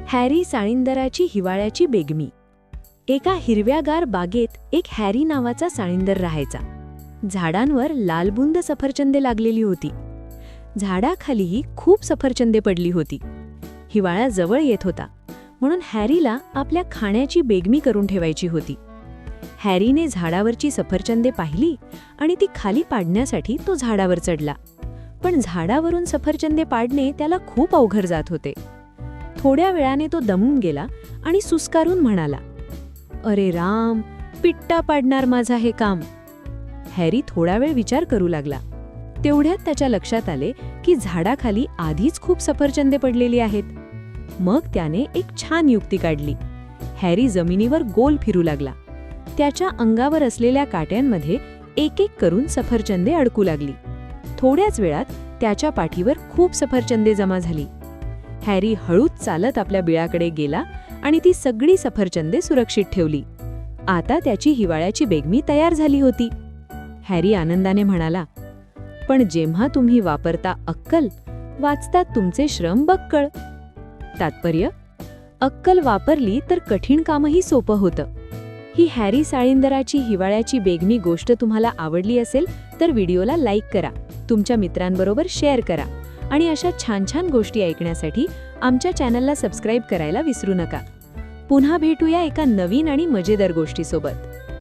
Harry साळींदराची हिवाळ्याची बेगमी. एका हिरव्यागार बागेत एक हॅरी नावाचा साळींदर राहायचा. झाडांवर लालबुंद सफरचंदे लागलेली होती. झाडाखालीही खूप सफरचंदे पडली होती. हिवाळा जवळ येत होता, म्हणून हॅरीला आपल्या खाण्याची बेगमी करून ठेवायची होती. हॅरीने झाडावरची सफरचंदे पाहिली आणि ती खाली पाडण्यासाठी तो झाडावर चढला. पण झाडावरून सफरचंदे पाडणे त्याला खूप अवघड जात होते. थोड्या वेळाने तो दमून गेला आणि सुस्कारून म्हणाला, "अरे राम, पिट्टा पाडणार माझा हे काम." हॅरी थोडा वेळ विचार करू लागला. तेवढ्यात त्याच्या लक्षात आले की झाडाखाली आधीच खूप सफरचंदे पडलेली आहेत. मग त्याने एक छान युक्ती काढली. हॅरी जमिनीवर गोल फिरू लागला. त्याच्या अंगावर असलेल्या काट्यांमध्ये एक एक करून सफरचंदे अडकू लागली. थोड्याच वेळात त्याच्या पाठीवर खूप सफरचंदे जमा झाली. हॅरी हळूच चालत आपल्या बिळाकडे गेला आणि ती सगळी सफरचंदे सुरक्षित ठेवली. आता त्याची हिवाळ्याची बेगमी तयार झाली होती. हॅरी आनंदाने म्हणाला, "पण जेव्हा तुम्ही वापरता अक्कल, वाचतात तुमचे श्रम बक्कळ." तात्पर्य: अक्कल वापरली तर कठीण कामही सोपं होतं. ही हॅरी साळींदराची हिवाळ्याची बेगमी गोष्ट तुम्हाला आवडली असेल तर व्हिडिओला लाईक करा, तुमच्या मित्रांबरोबर शेअर करा आणि अशा छान छान गोष्टी ऐकण्यासाठी आमच्या चॅनलला सबस्क्राईब करायला विसरू नका. पुन्हा भेटूया एका नवीन आणि मजेदार गोष्टीसोबत.